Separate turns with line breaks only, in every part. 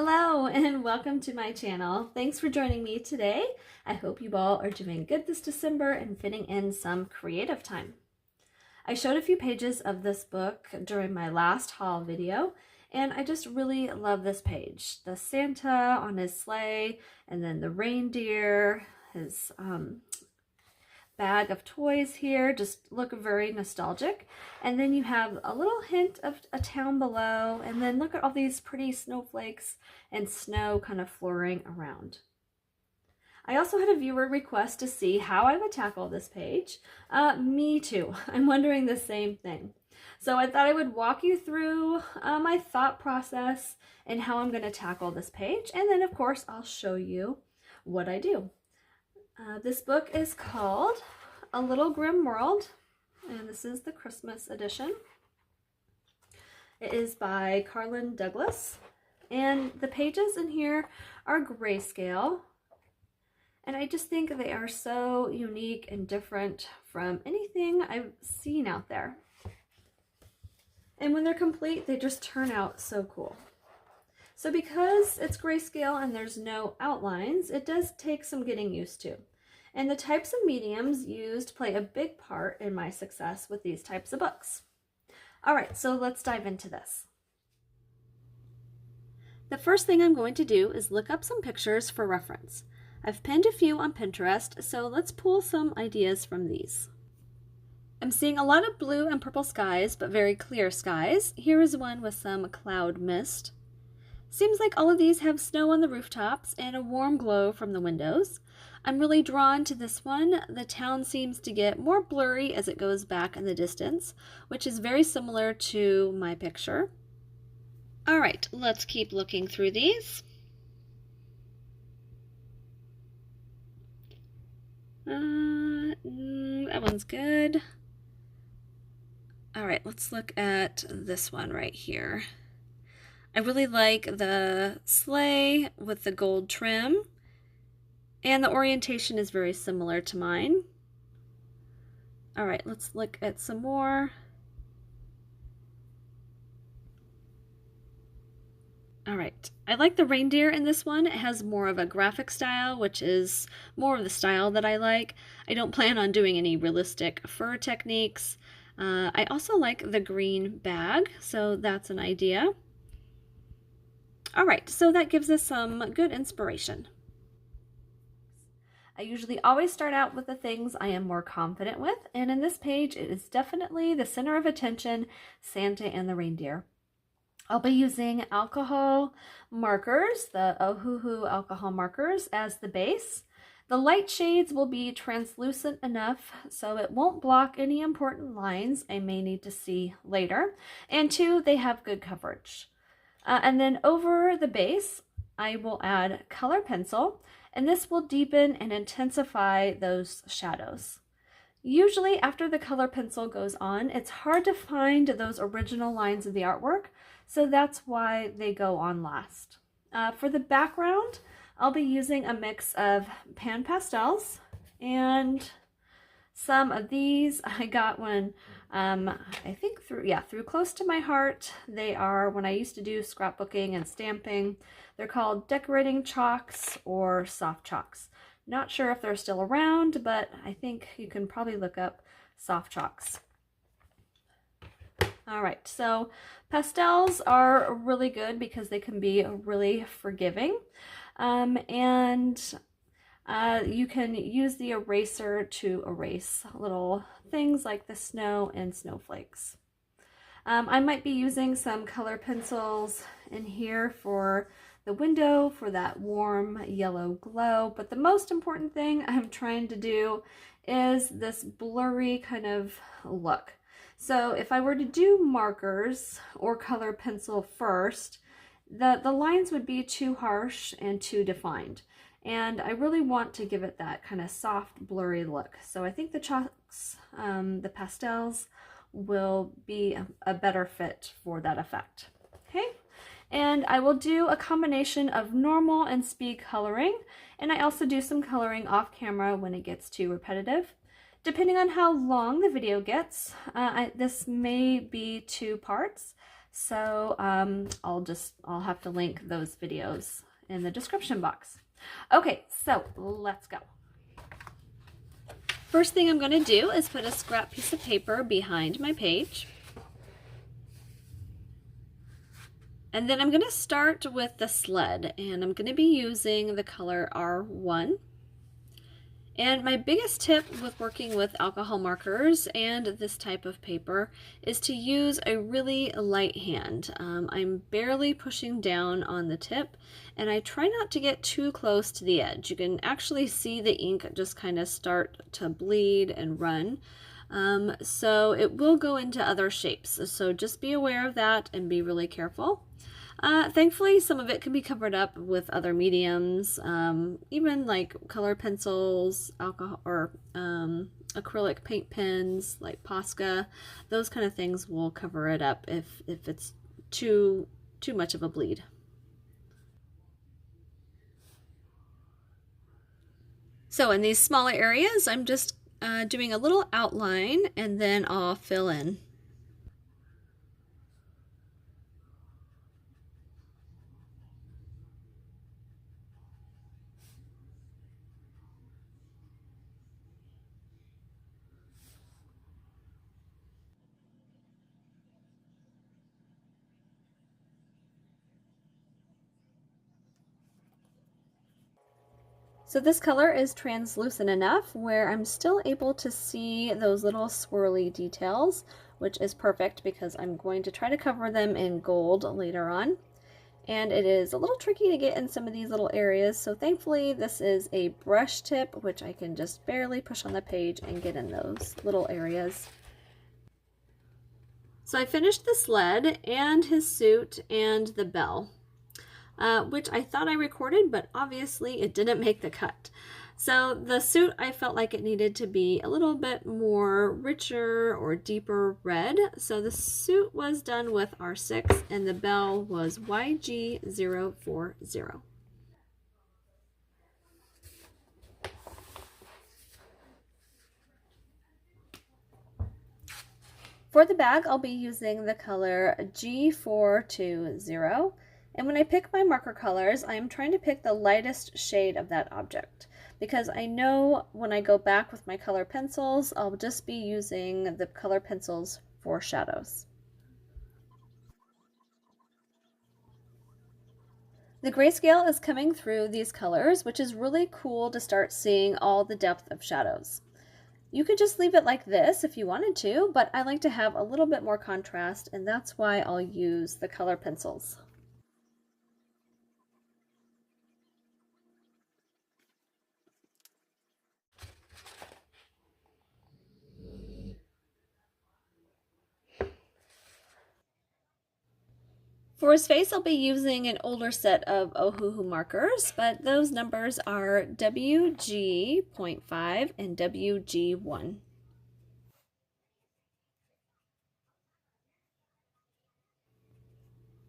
Hello and welcome to my channel. Thanks for joining me today. I hope you all are doing good this December and fitting in some creative time. I showed a few pages of this book during my last haul video, and I just really love this page. The Santa on his sleigh, and then the reindeer, his bag of toys here just look very nostalgic. And then you have a little hint of a town below, and then look at all these pretty snowflakes and snow kind of flurrying around. I also had a viewer request to see how I would tackle this page. Me too. I'm wondering the same thing. So I thought I would walk you through my thought process and how I'm going to tackle this page, and then of course I'll show you what I do. This book is called A Little Grimm World, and this is the Christmas edition. It is by Karlon Douglas, and the pages in here are grayscale, and I just think they are so unique and different from anything I've seen out there. And when they're complete, they just turn out so cool. So because it's grayscale and there's no outlines, it does take some getting used to. And the types of mediums used play a big part in my success with these types of books. All right, so let's dive into this. The first thing I'm going to do is look up some pictures for reference. I've pinned a few on Pinterest, so let's pull some ideas from these. I'm seeing a lot of blue and purple skies, but very clear skies. Here is one with some cloud mist. Seems like all of these have snow on the rooftops and a warm glow from the windows. I'm really drawn to this one. The town seems to get more blurry as it goes back in the distance, which is very similar to my picture. All right, let's keep looking through these. That one's good. All right, let's look at this one right here. I really like the sleigh with the gold trim, and the orientation is very similar to mine. All right, let's look at some more. All right, I like the reindeer in this one. It has more of a graphic style, which is more of the style that I like. I don't plan on doing any realistic fur techniques. I also like the green bag, so that's an idea. All right, so that gives us some good inspiration. I usually always start out with the things I am more confident with, and in this page it is definitely the center of attention, Santa and the reindeer. I'll be using alcohol markers, the Ohuhu alcohol markers, as the base. The light shades will be translucent enough so it won't block any important lines I may need to see later, and two, they have good coverage. And then over the base, I will add color pencil, and this will deepen and intensify those shadows. Usually after the color pencil goes on, it's hard to find those original lines of the artwork, so that's why they go on last. For the background, I'll be using a mix of pan pastels and some of these I got when I think through Close to My Heart. They are when I used to do scrapbooking and stamping. They're called decorating chalks or soft chalks. Not sure if they're still around, but I think you can probably look up soft chalks. All right, so pastels are really good because they can be really forgiving. You can use the eraser to erase little things like the snow and snowflakes. I might be using some color pencils in here for the window for that warm yellow glow, but the most important thing I'm trying to do is this blurry kind of look. So if I were to do markers or color pencil first, the lines would be too harsh and too defined. And I really want to give it that kind of soft, blurry look. So I think the chalks, the pastels, will be a better fit for that effect. Okay, and I will do a combination of normal and speed coloring, and I also do some coloring off camera when it gets too repetitive. Depending on how long the video gets, this may be 2 parts. So I'll have to link those videos in the description box. Okay, so let's go. First thing I'm going to do is put a scrap piece of paper behind my page. And then I'm going to start with the sled, and I'm going to be using the color R1. And my biggest tip with working with alcohol markers and this type of paper is to use a really light hand. I'm barely pushing down on the tip, and I try not to get too close to the edge. You can actually see the ink just kind of start to bleed and run. So it will go into other shapes. So just be aware of that and be really careful. Thankfully, some of it can be covered up with other mediums, even like color pencils, alcohol, or acrylic paint pens like Posca. Those kind of things will cover it up if it's too much of a bleed. So in these smaller areas, I'm just doing a little outline, and then I'll fill in. So this color is translucent enough where I'm still able to see those little swirly details, which is perfect because I'm going to try to cover them in gold later on. And it is a little tricky to get in some of these little areas, so thankfully this is a brush tip, which I can just barely push on the page and get in those little areas. So I finished the sled and his suit and the bell. Which I thought I recorded, but obviously it didn't make the cut. So the suit, I felt like it needed to be a little bit more richer or deeper red. So the suit was done with R6 and the bell was YG040. For the bag, I'll be using the color G420. And when I pick my marker colors, I am trying to pick the lightest shade of that object, because I know when I go back with my color pencils, I'll just be using the color pencils for shadows. The grayscale is coming through these colors, which is really cool to start seeing all the depth of shadows. You could just leave it like this if you wanted to, but I like to have a little bit more contrast, and that's why I'll use the color pencils. For his face, I'll be using an older set of Ohuhu markers, but those numbers are WG.5 and WG1.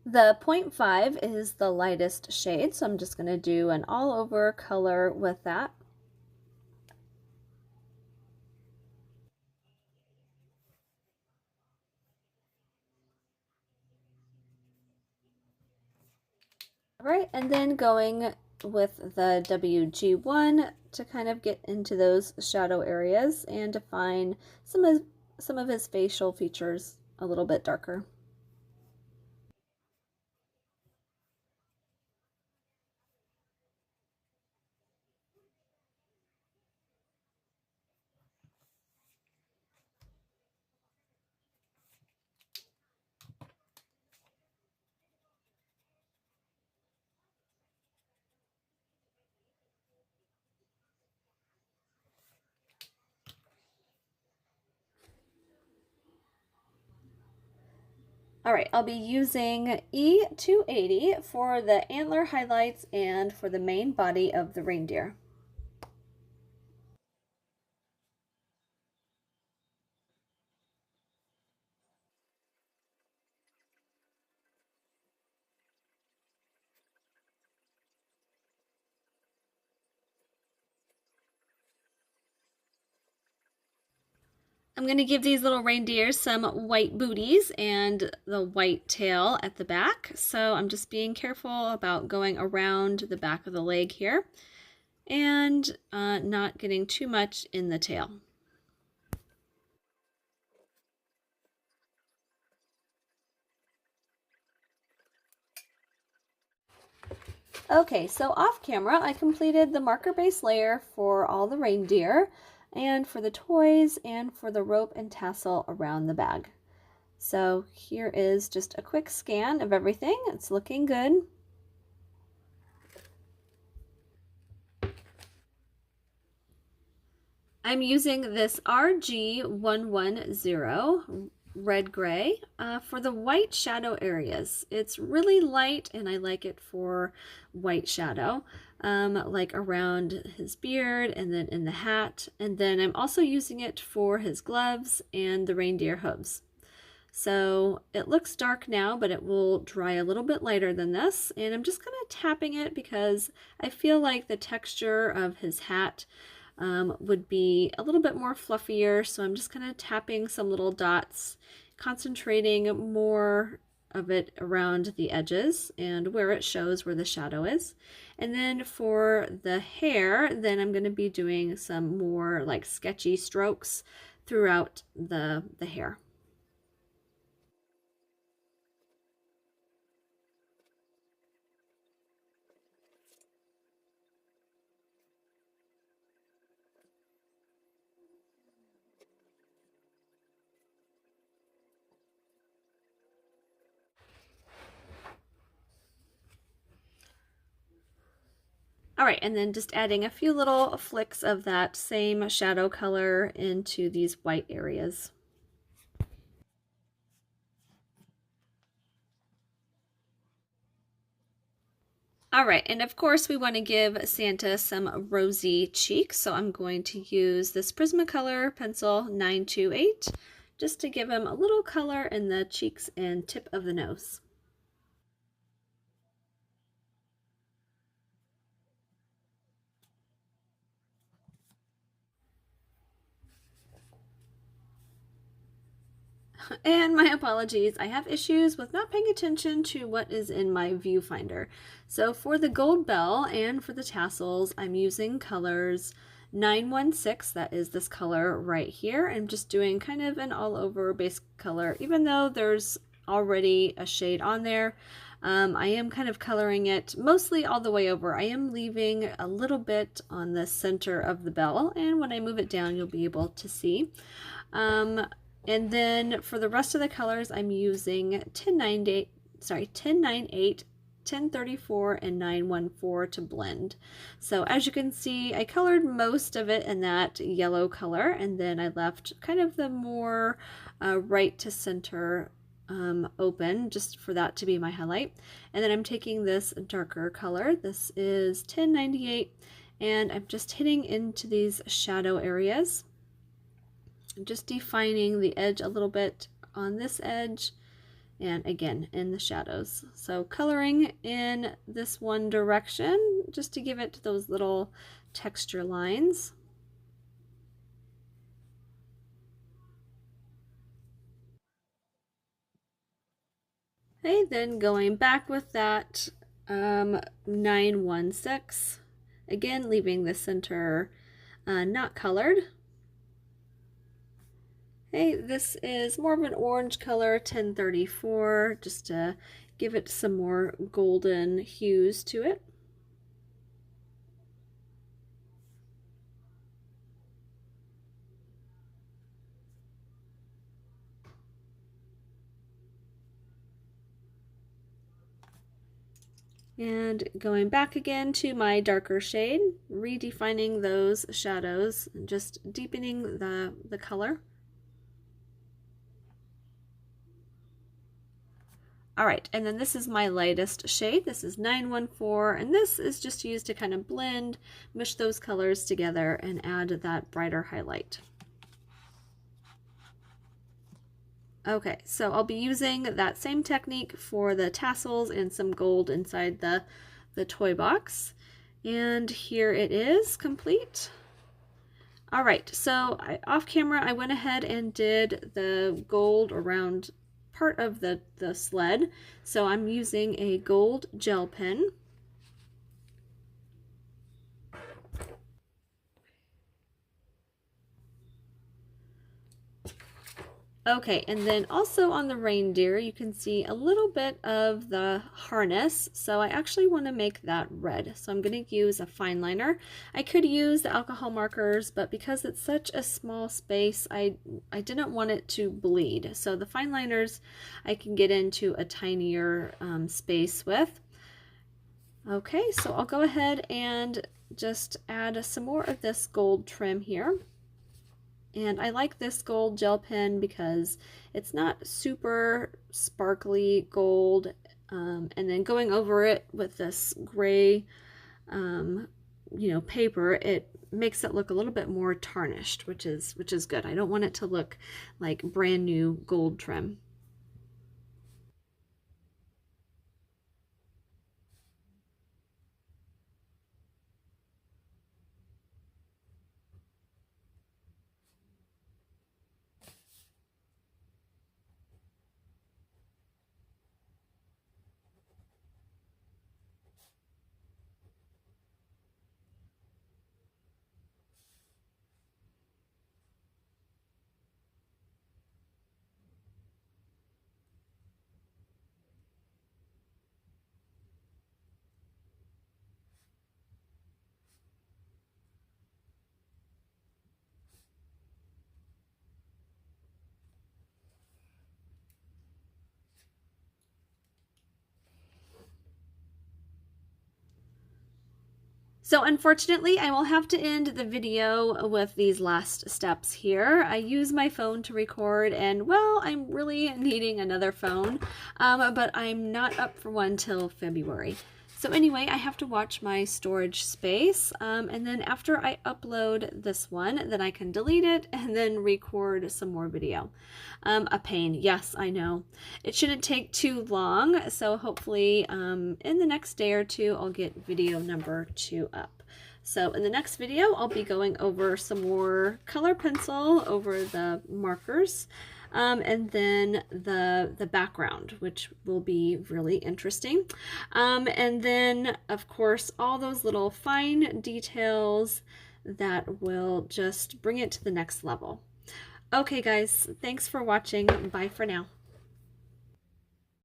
The 0.5 is the lightest shade, so I'm just going to do an all-over color with that. All right, and then going with the WG1 to kind of get into those shadow areas and define some of his facial features a little bit darker. All right, I'll be using E280 for the antler highlights and for the main body of the reindeer. I'm going to give these little reindeers some white booties and the white tail at the back. So I'm just being careful about going around the back of the leg here and not getting too much in the tail. Okay, so off camera, I completed the marker base layer for all the reindeer and for the toys and for the rope and tassel around the bag. So here is just a quick scan of everything. It's looking good. I'm using this RG110 red gray for the white shadow areas. It's really light and I like it for white shadow, like around his beard and then in the hat. And then I'm also using it for his gloves and the reindeer hooves. So it looks dark now, but it will dry a little bit lighter than this. And I'm just kind of tapping it because I feel like the texture of his hat would be a little bit more fluffier. So I'm just kind of tapping some little dots, concentrating more of it around the edges and where it shows where the shadow is. And then for the hair, then I'm going to be doing some more like sketchy strokes throughout the hair. All right, and then just adding a few little flicks of that same shadow color into these white areas. All right, and of course we want to give Santa some rosy cheeks, so I'm going to use this Prismacolor pencil 928 just to give him a little color in the cheeks and tip of the nose. And my apologies, I have issues with not paying attention to what is in my viewfinder. So for the gold bell and for the tassels, I'm using colors 916, that is this color right here. I'm just doing kind of an all over base color, even though there's already a shade on there. I am kind of coloring it mostly all the way over. I am leaving a little bit on the center of the bell, and when I move it down, you'll be able to see. And then for the rest of the colors, I'm using 1098, 1034, and 914 to blend. So as you can see, I colored most of it in that yellow color, and then I left kind of the more right to center open just for that to be my highlight. And then I'm taking this darker color. This is 1098, and I'm just hitting into these shadow areas. I'm just defining the edge a little bit on this edge and again in the shadows. So coloring in this one direction just to give it those little texture lines. Okay, then going back with that 916, again leaving the center not colored. Okay, this is more of an orange color, 1034, just to give it some more golden hues to it. And going back again to my darker shade, redefining those shadows, and just deepening the color. All right, and then this is my lightest shade. This is 914, and this is just used to kind of blend, mush those colors together and add that brighter highlight. Okay, so I'll be using that same technique for the tassels and some gold inside the toy box. And here it is, complete. All right, so off camera, I went ahead and did the gold around part of the sled. So I'm using a gold gel pen. Okay, and then also on the reindeer, you can see a little bit of the harness. So I actually want to make that red. So I'm going to use a fine liner. I could use the alcohol markers, but because it's such a small space, I didn't want it to bleed. So the fine liners I can get into a tinier space with. Okay, so I'll go ahead and just add some more of this gold trim here. And I like this gold gel pen because it's not super sparkly gold. And then going over it with this gray, paper, it makes it look a little bit more tarnished, which is good. I don't want it to look like brand new gold trim. So unfortunately, I will have to end the video with these last steps here. I use my phone to record, and well, I'm really needing another phone, but I'm not up for one till February. So anyway, I have to watch my storage space, and then after I upload this one, then I can delete it and then record some more video. A pain, yes, I know. It shouldn't take too long, so hopefully in the next day or two, I'll get video number 2 up. So in the next video, I'll be going over some more color pencil over the markers. And then the background, which will be really interesting. And then, of course, all those little fine details that will just bring it to the next level. Okay, guys, thanks for watching. Bye for now.